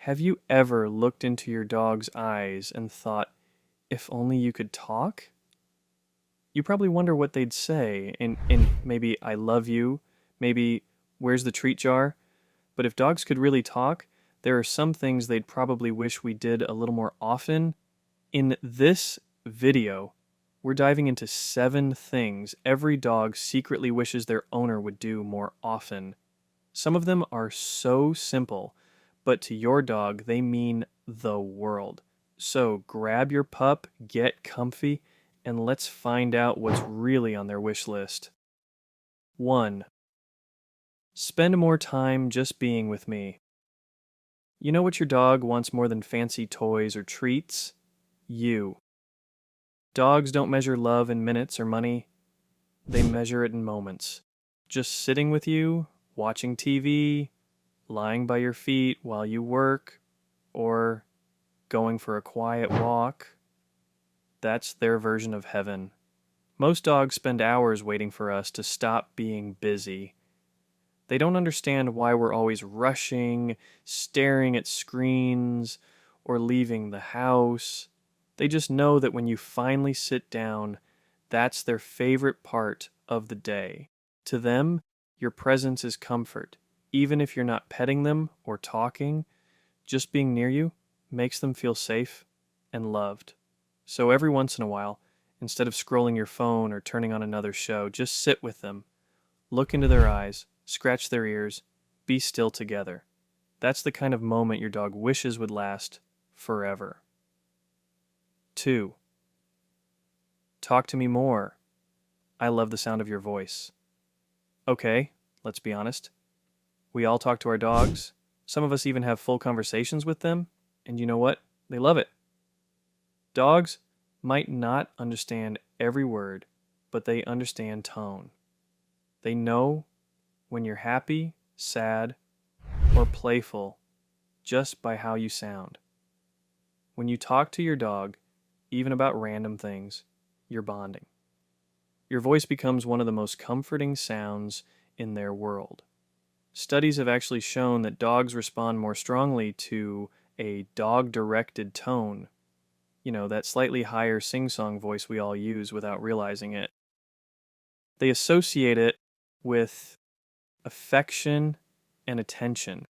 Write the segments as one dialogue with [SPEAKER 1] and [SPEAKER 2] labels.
[SPEAKER 1] Have you ever looked into your dog's eyes and thought, if only you could talk? You probably wonder what they'd say, in maybe I love you, maybe where's the treat jar? But if dogs could really talk, there are some things they'd probably wish we did a little more often. In this video, we're diving into 7 things every dog secretly wishes their owner would do more often. Some of them are so simple, but to your dog, they mean the world. So grab your pup, get comfy, and let's find out what's really on their wish list. 1. Spend more time just being with me. You know what your dog wants more than fancy toys or treats? You. Dogs don't measure love in minutes or money. They measure it in moments. Just sitting with you, watching TV, lying by your feet while you work, or going for a quiet walk. That's their version of heaven. Most dogs spend hours waiting for us to stop being busy. They don't understand why we're always rushing, staring at screens, or leaving the house. They just know that when you finally sit down, that's their favorite part of the day. To them, your presence is comfort. Even if you're not petting them or talking, just being near you makes them feel safe and loved. So every once in a while, instead of scrolling your phone or turning on another show, just sit with them, look into their eyes, scratch their ears, be still together. That's the kind of moment your dog wishes would last forever. 2. Talk to me more. I love the sound of your voice. Okay, let's be honest. We all talk to our dogs. Some of us even have full conversations with them. And you know what? They love it. Dogs might not understand every word, but they understand tone. They know when you're happy, sad, or playful just by how you sound. When you talk to your dog, even about random things, you're bonding. Your voice becomes one of the most comforting sounds in their world. Studies have actually shown that dogs respond more strongly to a dog-directed tone. You know, that slightly higher sing-song voice we all use without realizing it. They associate it with affection and attention.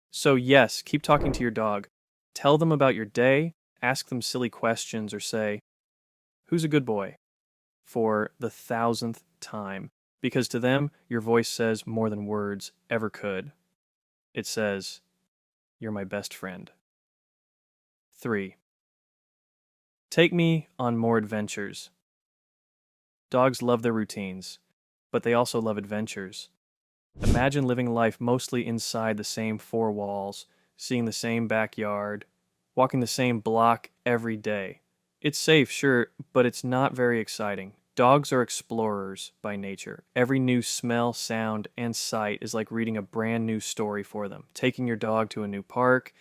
[SPEAKER 1] So yes, keep talking to your dog. Tell them about your day, ask them silly questions, or say, "Who's a good boy?" for the 1,000th time. Because to them, your voice says more than words ever could. It says, "You're my best friend." 3. Take me on more adventures. Dogs love their routines, but they also love adventures. Imagine living life mostly inside the same 4 walls, seeing the same backyard, walking the same block every day. It's safe, sure, but it's not very exciting. Dogs are explorers by nature. Every new smell, sound, and sight is like reading a brand new story for them. Taking your dog to a new park,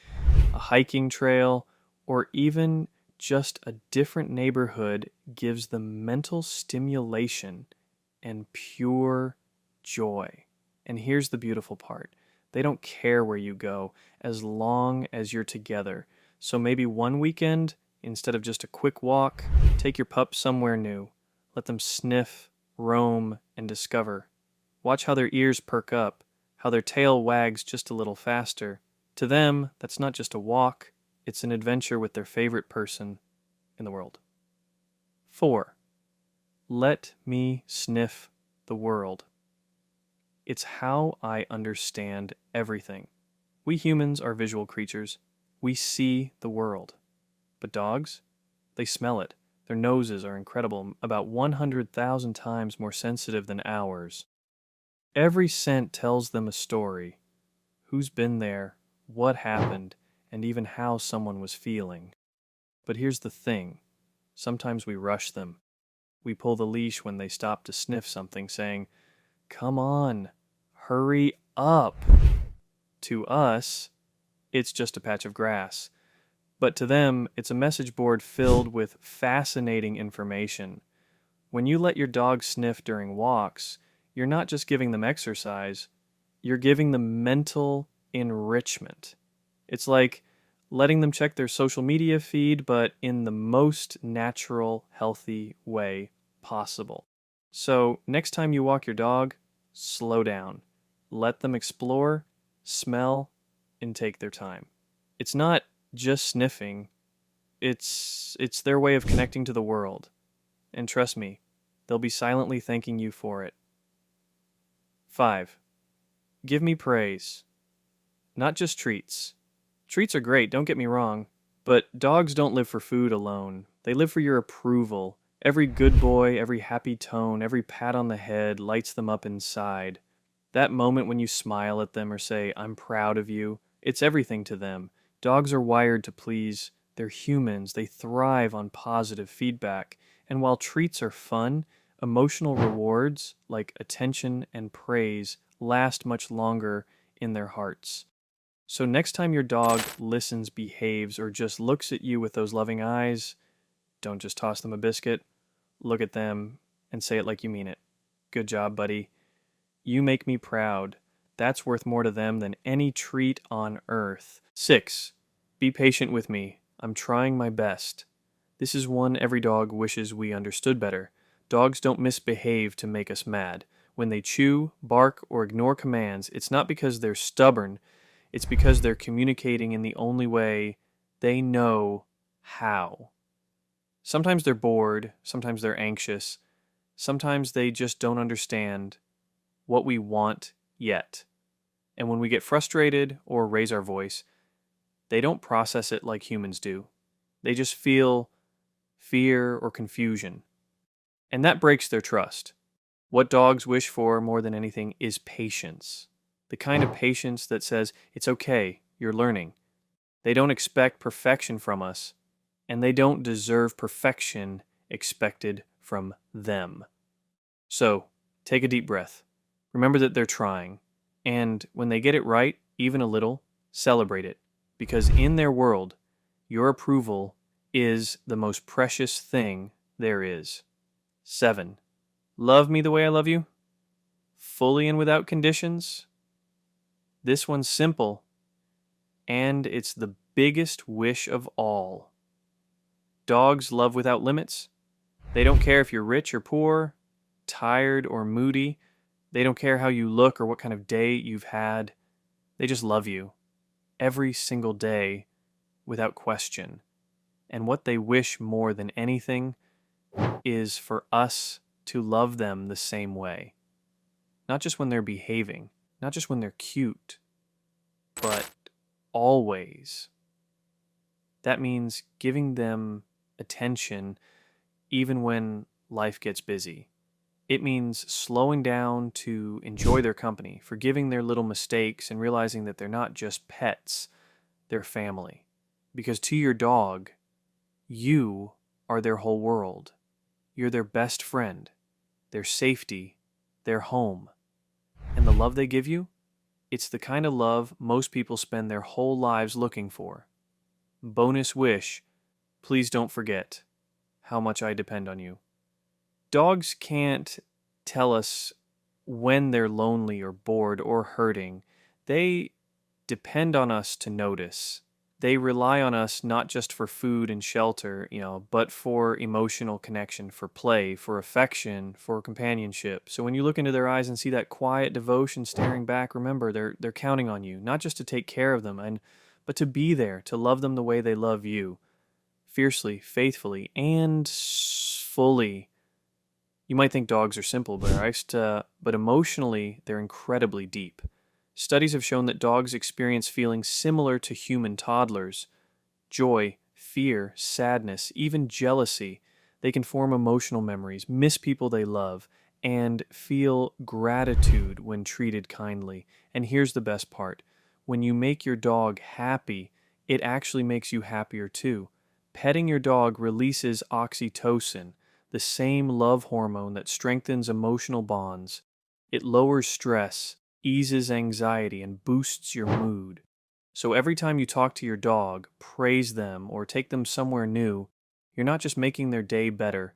[SPEAKER 1] a hiking trail, or even just a different neighborhood gives them mental stimulation and pure joy. And here's the beautiful part. They don't care where you go as long as you're together. So maybe one weekend, instead of just a quick walk, take your pup somewhere new. Let them sniff, roam, and discover. Watch how their ears perk up, how their tail wags just a little faster. To them, that's not just a walk, it's an adventure with their favorite person in the world. 4. Let me sniff the world. It's how I understand everything. We humans are visual creatures. We see the world. But dogs, they smell it. Their noses are incredible, about 100,000 times more sensitive than ours. Every scent tells them a story. Who's been there, what happened, and even how someone was feeling. But here's the thing. Sometimes we rush them. We pull the leash when they stop to sniff something, saying, "Come on, hurry up." To us, it's just a patch of grass. But to them, it's a message board filled with fascinating information. When you let your dog sniff during walks, you're not just giving them exercise, you're giving them mental enrichment. It's like letting them check their social media feed, but in the most natural, healthy way possible. So, next time you walk your dog, slow down. Let them explore, smell, and take their time. It's not just sniffing, it's their way of connecting to the world. And trust me, they'll be silently thanking you for it. 5. Give me praise, not just treats. Treats are great, don't get me wrong, but dogs don't live for food alone. They live for your approval. Every good boy, every happy tone, every pat on the head lights them up inside. That moment when you smile at them or say, "I'm proud of you," it's everything to them. Dogs are wired to please. They're humans. They thrive on positive feedback. And while treats are fun, emotional rewards like attention and praise last much longer in their hearts. So next time your dog listens, behaves, or just looks at you with those loving eyes, don't just toss them a biscuit. Look at them and say it like you mean it. "Good job, buddy. You make me proud." That's worth more to them than any treat on earth. 6. Be patient with me. I'm trying my best. This is one every dog wishes we understood better. Dogs don't misbehave to make us mad. When they chew, bark, or ignore commands, it's not because they're stubborn. It's because they're communicating in the only way they know how. Sometimes they're bored, sometimes they're anxious, sometimes they just don't understand what we want yet. And when we get frustrated or raise our voice, they don't process it like humans do. They just feel fear or confusion. And that breaks their trust. What dogs wish for more than anything is patience. The kind of patience that says, "It's okay, you're learning." They don't expect perfection from us, and they don't deserve perfection expected from them. So, take a deep breath. Remember that they're trying. And when they get it right, even a little, celebrate it. Because in their world, your approval is the most precious thing there is. 7. Love me the way I love you, fully and without conditions. This one's simple, and it's the biggest wish of all. Dogs love without limits. They don't care if you're rich or poor, tired or moody. They don't care how you look or what kind of day you've had. They just love you every single day without question. And what they wish more than anything is for us to love them the same way. Not just when they're behaving, not just when they're cute, but always. That means giving them attention even when life gets busy. It means slowing down to enjoy their company, forgiving their little mistakes, and realizing that they're not just pets, they're family. Because to your dog, you are their whole world. You're their best friend, their safety, their home. And the love they give you, it's the kind of love most people spend their whole lives looking for. Bonus wish, please don't forget how much I depend on you. Dogs can't tell us when they're lonely or bored or hurting. They depend on us to notice. They rely on us not just for food and shelter, but for emotional connection, for play, for affection, for companionship. So when you look into their eyes and see that quiet devotion staring back, remember they're counting on you, not just to take care of them, but to be there, to love them the way they love you, fiercely, faithfully, and fully. You might think dogs are simple, but emotionally, they're incredibly deep. Studies have shown that dogs experience feelings similar to human toddlers. Joy, fear, sadness, even jealousy. They can form emotional memories, miss people they love, and feel gratitude when treated kindly. And here's the best part. When you make your dog happy, it actually makes you happier too. Petting your dog releases oxytocin, the same love hormone that strengthens emotional bonds. It lowers stress, eases anxiety, and boosts your mood. So every time you talk to your dog, praise them, or take them somewhere new, you're not just making their day better,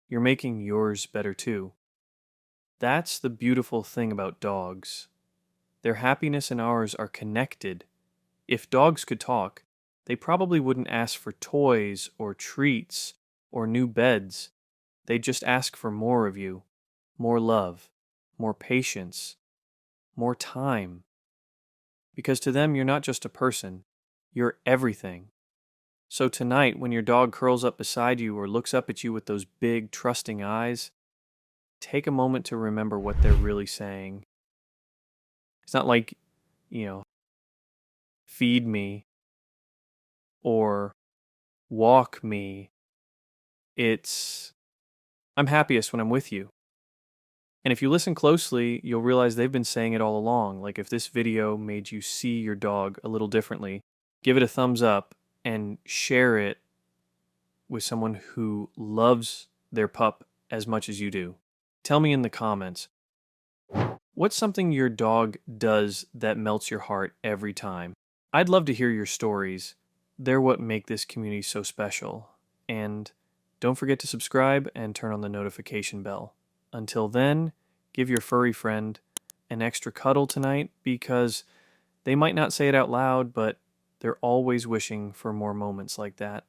[SPEAKER 1] you're making yours better too. That's the beautiful thing about dogs. Their happiness and ours are connected If dogs could talk, they probably wouldn't ask for toys or treats or new beds. They'd just ask for more of you, more love, more patience, more time. Because to them, you're not just a person, you're everything. So tonight, when your dog curls up beside you or looks up at you with those big, trusting eyes, take a moment to remember what they're really saying. It's not like, you know, feed me or walk me. It's, I'm happiest when I'm with you. And if you listen closely, you'll realize they've been saying it all along. Like if this video made you see your dog a little differently, give it a thumbs up and share it with someone who loves their pup as much as you do. Tell me in the comments, what's something your dog does that melts your heart every time? I'd love to hear your stories. They're what make this community so special. And don't forget to subscribe and turn on the notification bell. Until then, give your furry friend an extra cuddle tonight because they might not say it out loud, but they're always wishing for more moments like that.